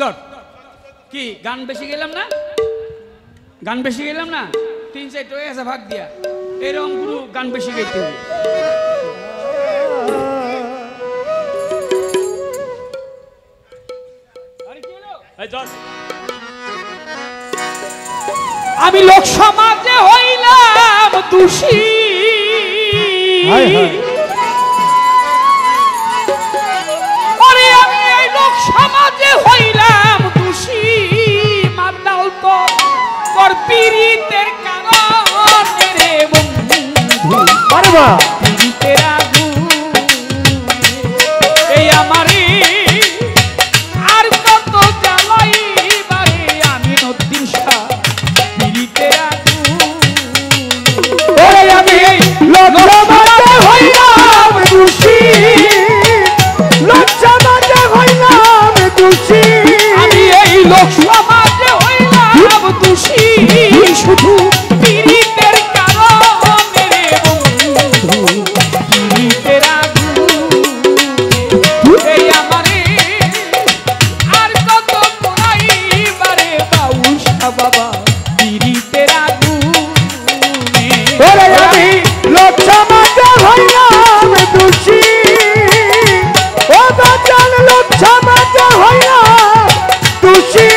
ধর কি গান বেশি গেলাম না, গান বেশি গেলাম না, 3-4 হয়ে আছে ভাগ দিয়া, এরকম গুরু গান বেশি গাইতে হবে। আমি লোক সমাজে হইলাম দোষী, আরে আমি এই লোক সমাজে হইলাম দোষী, মাতাল তো তোর পীড়িতের কারণে রে বন্ধু, পীড়িতের আগুন এই আমারে আর কত জ্বালাইবারে, আমি নদ্দিন শাহ পীড়িতের আগুন, ওরে আমি লোক সমাজে হইলাম দোষী, লোক সমাজে হইলাম দোষী, আমি এই লোক সমাজে হইলাম দোষী, শুধু পীড়িতের কারণে রে বন্ধু, পীড়িতের আগুন এই আমারে আর কত পোড়াইবারে বাউসা বাবা, পীড়িতের আগুন, ওরে আমি লোক সমাজে হইলাম দোষী, ও বাজান লোক সমাজে হইলাম দোষী,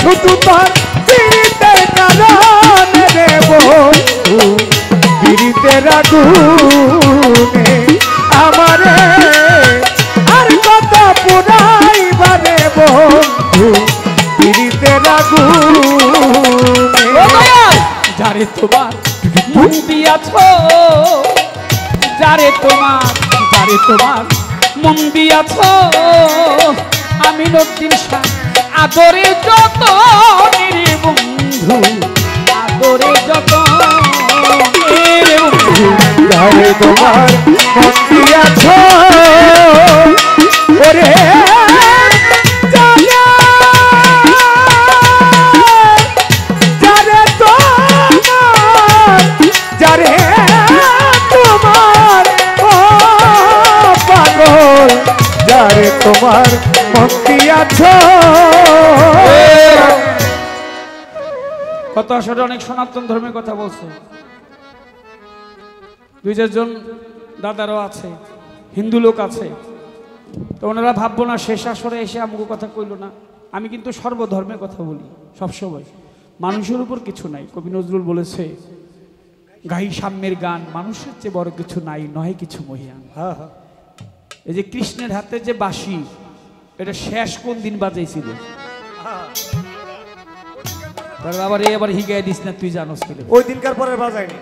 শুধু তোর পীড়িতের কারণে রে বন্ধু, পীড়িতের আগুনে আমারে আর কত পুরাইবারে বন্ধু, পীড়িতের আগুনে, যারে তোমার মন দিয়াছ, যারে তোমার মন দিয়াছ, আমি নদ্দিন শাহ আদরে যত রে বন্ধু, আদরে যত রে বন্ধু, যারে তোমার মন দিয়াছ, ওরে যারে তোমার ও পাগল, যারে তোমার মন দিয়াছ। কত আসলে অনেক সনাতন ধর্মের কথা বলছে, 2-4 জন দাদারও আছে, হিন্দু লোক আছে, তো ওনারা ভাববো না শেষ আসরে এসে আমাকে কথা কইল না। আমি কিন্তু সর্বধর্মের কথা বলি সবসময়, মানুষের উপর কিছু নাই। কবি নজরুল বলেছে, গাই সাম্যের গান, মানুষের চেয়ে বড় কিছু নাই, নয় কিছু মহিয়ান। এই যে কৃষ্ণের হাতে যে বাঁশি, এটা শেষ কোন দিন বাজাইছিল? এবার হিগাই দিস না, তুই জানোস ওই দিনকার পরে বাজায়নি,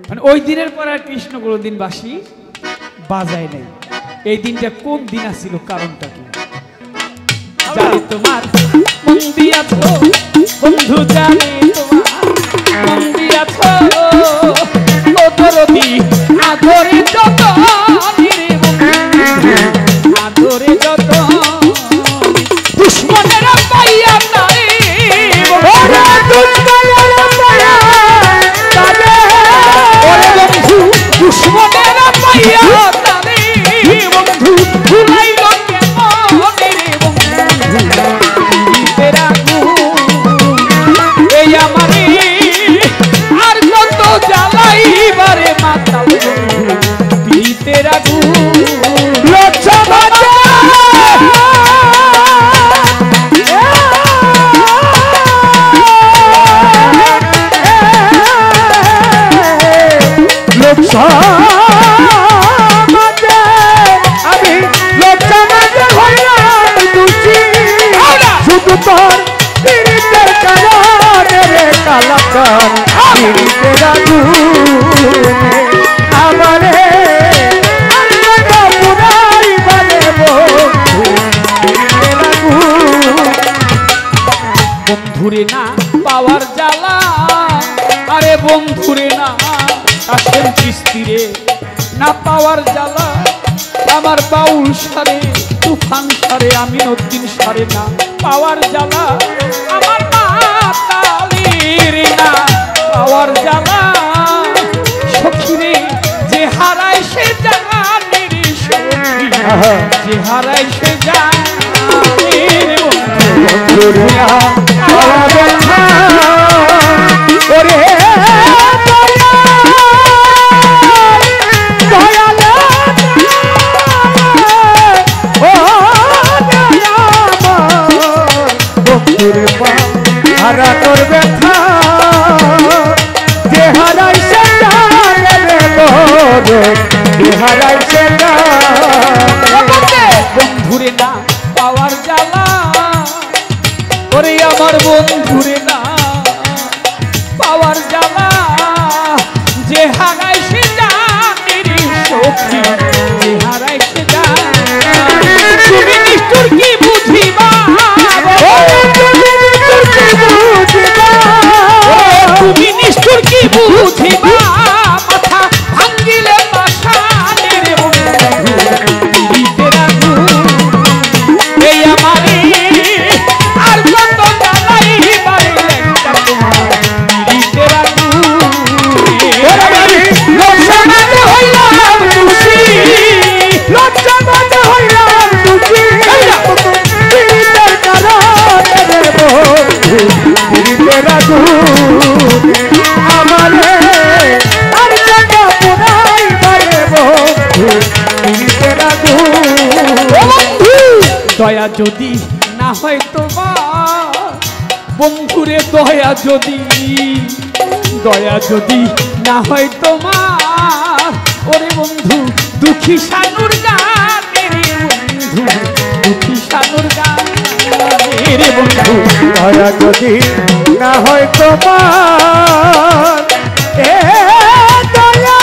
মানে ওই দিনের পরে আর কৃষ্ণ কোনোদিন বাঁশি বাজায় নাই। এই দিনটা কোন দিন আসছিল, কারণটা কি? জানি তোমার মন দিয়াছ বন্ধু, জানি তোমার মন দিয়াছ, ও দরদি আদরে যত আদরে যত, দুশ্মনেরা পাইয়া তারে, বন্ধু দুশ্মনেরা পাইয়া তারে বন্ধু, ভুলাইল কেমন রে বন্ধু, পীড়িতের আগুন এই আমারে আর কত জ্বালাইবারে মাতাল বন্ধু, পীড়িতের আগুন লজ্জা বাজে আমি লজ্জা মাঝে হইলাম দোষী, শুধু তোর পীড়িতের কারণে রে কালাকার, পীড়িতের আগুনে আমারে পুরাইবারে বন্ধু, পীড়িতের আগুন। বন্ধুরে না পাওয়ার জ্বালা, আরে বন্ধুরে না কাশেম চিস্তিরে না পাওয়ার জ্বালা, আমার বাউল সারে তুফান সারে, আমি নদ্দিন সারে না পাওয়ার জ্বালা, আমার মাতালির না পাওয়ার জ্বালা, সখীরে যে হারায় সে জানে রে সখী, যে হারায় সে জানে রে বন্ধুরে আমার ব্যথা ওরে বন্ধুরে হারা তোর ব্যথা যে হারাইছে হারাইছে বন্ধুরে না পাওয়ার জ্বালা ওরে আমার বন্ধুরে না পাওয়ার জ্বালা যে হারাইছে জানির সখী যে হারাইছে জানি তুমি নিষ্ঠুর কি বুঝিবা তুমি নিষ্ঠুর কি বুঝিবা মাথা ভাঙ্গিলে পাশানের বন্ধু পিরিতের আগুন এই আমারে আর কত জ্বালাইবার লেখা তোমার পিরিতের আগুন লজ্জামাতে হইলাম খুশি লজ্জামাতে হইলাম খুশি পিরিতের কারণে বন্ধু পিরিতের আগুন আমারে আর জায়গা পুরাই বারে বন্ধু পিরিতের আগুন দয়া যদি না হয় তোমার বন্ধুরে দয়া যদি না হয় তোমার ওরে বন্ধু দুঃখী সানুর গানের বন্ধু দুঃখী সানুর গানের বন্ধু দয়া যদি না হয় তোমার এ দয়া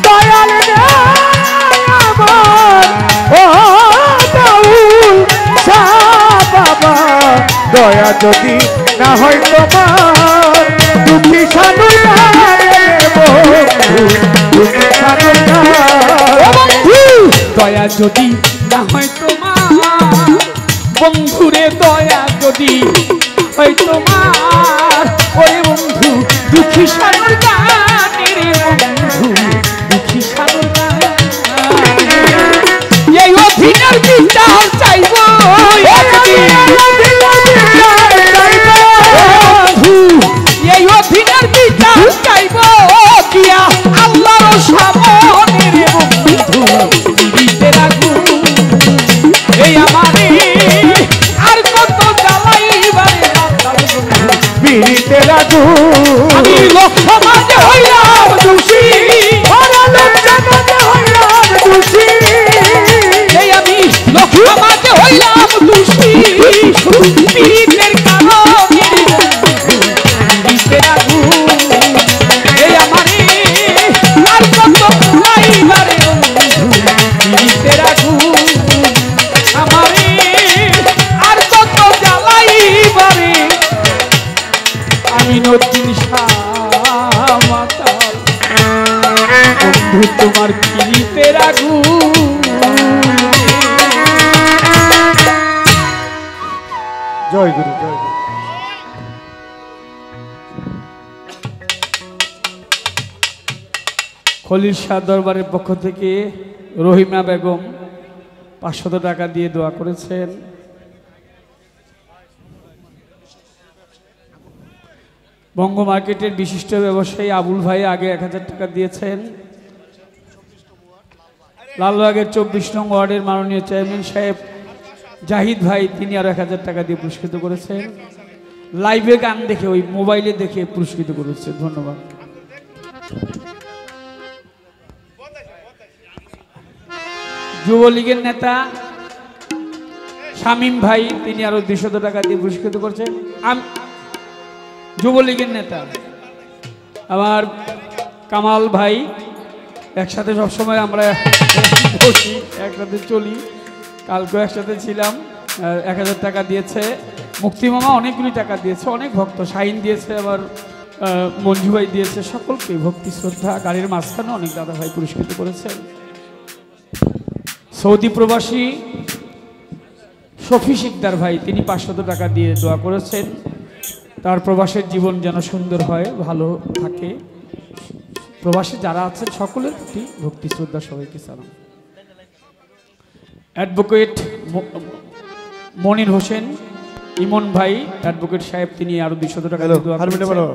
দয়াল আমার ও বাউল বাবা দয়া যদি না হয় তোমার দুঃখী সানুর দুঃখী সানুর দয়া যদি না হয় তোমার বন্ধুরে দয়া যদি হয় তোমার ওরে বন্ধু দুঃখী সানুর গানের বন্ধু দুঃখী সানুর গান এই অধীনের বিচার চাইব এই অধীনের বিচার চাইব দিয়া আল্লাহর সামনের বন্ধু পিরিতের আগুন এই আমারে আর কত জ্বালাইবারে পিরিতের আগুন আমি লক্ষ মাঝে হইলাম দোষী এই আমি লক্ষ মাঝে হইলাম দোষী পিরিতের কারণে পিরিতের আগুন এই আমারে আর কত জ্বালাইবারে পিরিতের আগুন আমারে আর কত জ্বালাইবারে আমি নতুন মাতাল বন্ধু তোমার পিরিতের আগুন জয় গুরু জয় গুরু খলিল শাহ দরবারের পক্ষ থেকে রহিমা বেগম 500 টাকা দিয়ে দোয়া করেছেন। বঙ্গ মার্কেটের বিশিষ্ট ব্যবসায়ী আবুল ভাই আগে 1000 টাকা দিয়েছেন। লালবাগের 24 নং ওয়ার্ডের মাননীয় চেয়ারম্যান সাহেব জাহিদ ভাই তিনি আরো 1000 টাকা দিয়ে পুরস্কৃত করেছেন। লাইভে গান দেখে ওই মোবাইলে দেখে পুরস্কৃত করেছে, ধন্যবাদ। যুবলীগের নেতা শামীম ভাই তিনি আরো 200 টাকা দিয়ে পুরস্কৃত করছেন। যুবলীগের নেতা আমার কামাল ভাই, একসাথে সবসময় আমরা বসি, একসাথে চলি, কালকেও একসাথে ছিলাম, 1000 টাকা দিয়েছে। মুক্তি মামা অনেকগুলি টাকা দিয়েছে, অনেক ভক্ত শাহিন দিয়েছে, আবার মঞ্জু ভাই দিয়েছে, সকলকে ভক্তি শ্রদ্ধা। গাড়ির মাঝখানে অনেক দাদা ভাই পুরস্কৃত করেছেন। সৌদি প্রবাসী শফি শিকদার ভাই তিনি 500 টাকা দিয়ে দোয়া করেছেন, তার প্রবাসের জীবন যেন সুন্দর হয়, ভালো থাকে। প্রবাসী যারা আছেন সকলের প্রতি ভক্তি শ্রদ্ধা, সবাইকে সালাম। অ্যাডভোকেট মনির হোসেন, ইমন ভাই, অ্যাডভোকেট সাহেব, তিনি আরো 200 টাকা হ্যালো দিয়ে দোয়া হারমিনে করেছেন। বলো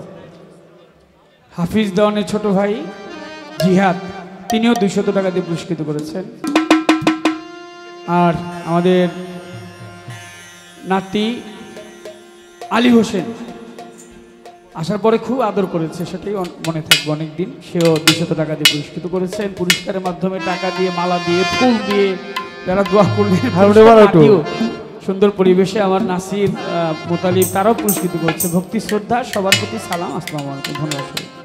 হাফিজ দেওয়ানের ছোট ভাই জিহাদ, তিনিও 200 টাকা দিয়ে পুরস্কৃত করেছেন। আর আমাদের নাতি আলী হোসেন আসার পরে খুব আদর করেছে, সেটাই মনে থাকবে অনেক দিন। সেও 200 টাকা দিয়ে পুরস্কৃত করেছেন। পুরস্কারের মাধ্যমে টাকা দিয়ে, মালা দিয়ে, ফুল দিয়ে যারা দোয়া করলেন, হারমিনে বলো একটু। সুন্দর পরিবেশে আমার নাসির, মোতালিব, তারাও পুরস্কৃত করছে। ভক্তি শ্রদ্ধা সবার প্রতি সালাম, আসসালামু আলাইকুম, ধন্যবাদ।